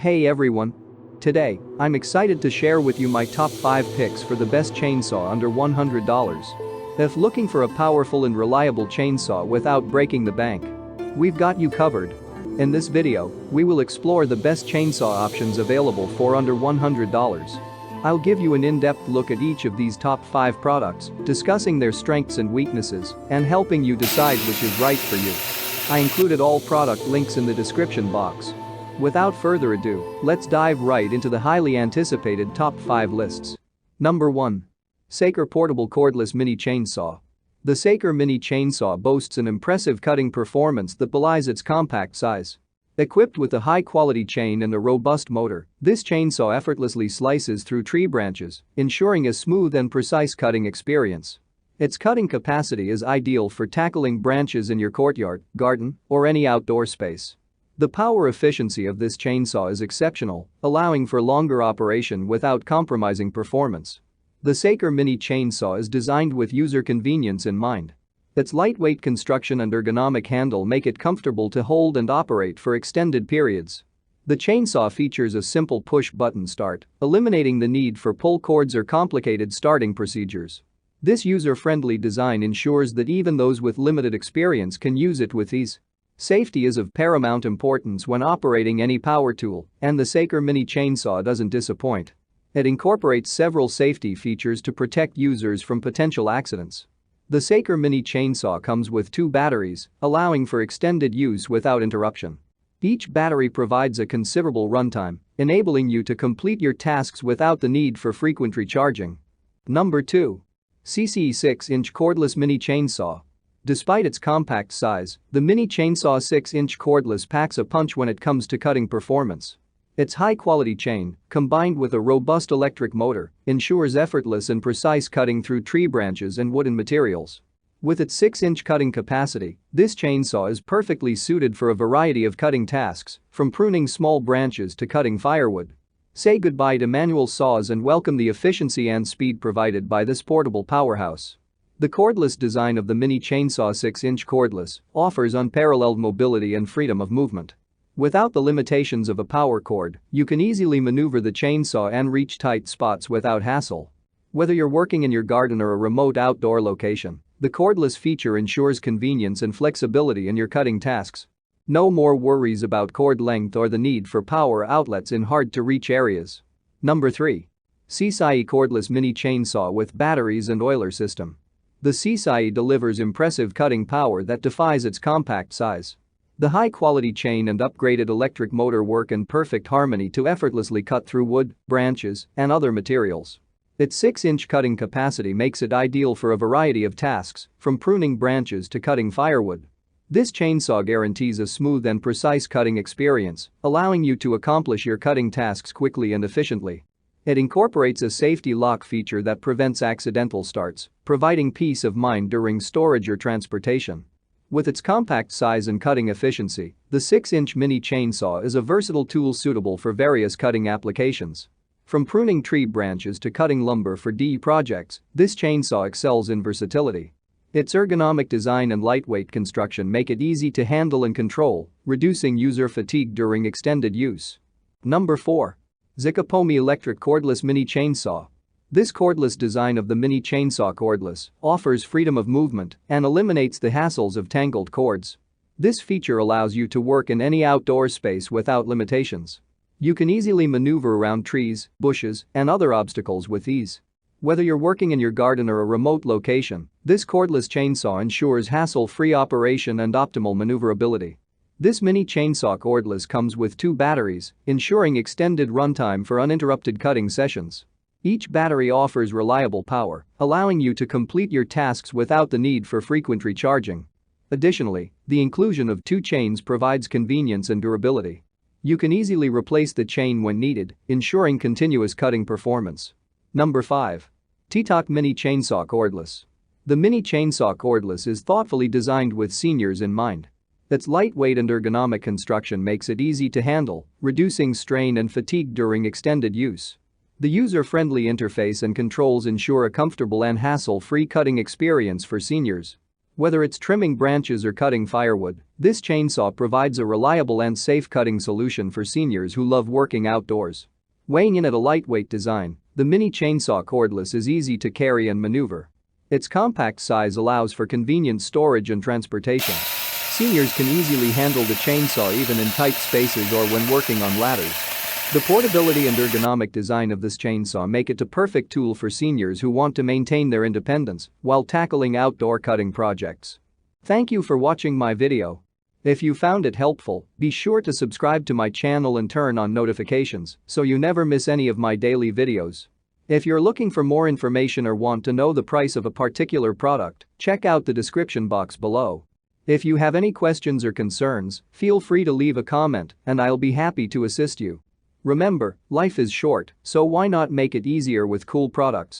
Hey everyone! Today, I'm excited to share with you my top 5 picks for the best chainsaw under $100. If looking for a powerful and reliable chainsaw without breaking the bank, we've got you covered. In this video, we will explore the best chainsaw options available for under $100. I'll give you an in-depth look at each of these top 5 products, discussing their strengths and weaknesses, and helping you decide which is right for you. I included all product links in the description box. Without further ado, let's dive right into the highly anticipated top 5 lists. Number 1. Saker Portable Cordless Mini Chainsaw. The Saker Mini Chainsaw boasts an impressive cutting performance that belies its compact size. Equipped with a high-quality chain and a robust motor, this chainsaw effortlessly slices through tree branches, ensuring a smooth and precise cutting experience. Its cutting capacity is ideal for tackling branches in your courtyard, garden, or any outdoor space. The power efficiency of this chainsaw is exceptional, allowing for longer operation without compromising performance. The Saker Mini Chainsaw is designed with user convenience in mind. Its lightweight construction and ergonomic handle make it comfortable to hold and operate for extended periods. The chainsaw features a simple push-button start, eliminating the need for pull cords or complicated starting procedures. This user-friendly design ensures that even those with limited experience can use it with ease. Safety is of paramount importance when operating any power tool, and the Saker Mini Chainsaw doesn't disappoint. It incorporates several safety features to protect users from potential accidents. The Saker Mini Chainsaw comes with 2 batteries, allowing for extended use without interruption. Each battery provides a considerable runtime, enabling you to complete your tasks without the need for frequent recharging. Number 2. CCE 6-inch Cordless Mini Chainsaw. Despite its compact size, the Mini Chainsaw 6-inch Cordless packs a punch when it comes to cutting performance. Its high-quality chain, combined with a robust electric motor, ensures effortless and precise cutting through tree branches and wooden materials. With its 6-inch cutting capacity, this chainsaw is perfectly suited for a variety of cutting tasks, from pruning small branches to cutting firewood. Say goodbye to manual saws and welcome the efficiency and speed provided by this portable powerhouse. The cordless design of the Mini Chainsaw 6-inch Cordless offers unparalleled mobility and freedom of movement. Without the limitations of a power cord, you can easily maneuver the chainsaw and reach tight spots without hassle. Whether you're working in your garden or a remote outdoor location, the cordless feature ensures convenience and flexibility in your cutting tasks. No more worries about cord length or the need for power outlets in hard-to-reach areas. Number 3. Seaside Cordless Mini Chainsaw with Batteries and Oiler System. The Seaside delivers impressive cutting power that defies its compact size. The high-quality chain and upgraded electric motor work in perfect harmony to effortlessly cut through wood, branches, and other materials. Its 6-inch cutting capacity makes it ideal for a variety of tasks, from pruning branches to cutting firewood. This chainsaw guarantees a smooth and precise cutting experience, allowing you to accomplish your cutting tasks quickly and efficiently. It incorporates a safety lock feature that prevents accidental starts, providing peace of mind during storage or transportation. With its compact size and cutting efficiency, the 6-inch Mini Chainsaw is a versatile tool suitable for various cutting applications. From pruning tree branches to cutting lumber for DE projects, this chainsaw excels in versatility. Its ergonomic design and lightweight construction make it easy to handle and control, reducing user fatigue during extended use. Number 4. Zikopomy Electric Cordless Mini Chainsaw. This cordless design of the Mini Chainsaw Cordless offers freedom of movement and eliminates the hassles of tangled cords. This feature allows you to work in any outdoor space without limitations. You can easily maneuver around trees, bushes, and other obstacles with ease. Whether you're working in your garden or a remote location, this cordless chainsaw ensures hassle-free operation and optimal maneuverability. This Mini Chainsaw Cordless comes with 2 batteries, ensuring extended runtime for uninterrupted cutting sessions. Each battery offers reliable power, allowing you to complete your tasks without the need for frequent recharging. Additionally, the inclusion of 2 chains provides convenience and durability. You can easily replace the chain when needed, ensuring continuous cutting performance. Number 5. Ttock Mini Chainsaw Cordless. The Mini Chainsaw Cordless is thoughtfully designed with seniors in mind. Its lightweight and ergonomic construction makes it easy to handle, reducing strain and fatigue during extended use. The user-friendly interface and controls ensure a comfortable and hassle-free cutting experience for seniors. Whether it's trimming branches or cutting firewood, this chainsaw provides a reliable and safe cutting solution for seniors who love working outdoors. Weighing in at a lightweight design, the mini chainsaw Cordless is easy to carry and maneuver. Its compact size allows for convenient storage and transportation. Seniors can easily handle the chainsaw even in tight spaces or when working on ladders. The portability and ergonomic design of this chainsaw make it a perfect tool for seniors who want to maintain their independence while tackling outdoor cutting projects. Thank you for watching my video. If you found it helpful, be sure to subscribe to my channel and turn on notifications so you never miss any of my daily videos. If you're looking for more information or want to know the price of a particular product, check out the description box below. If you have any questions or concerns, feel free to leave a comment and I'll be happy to assist you. Remember, life is short, so why not make it easier with cool products?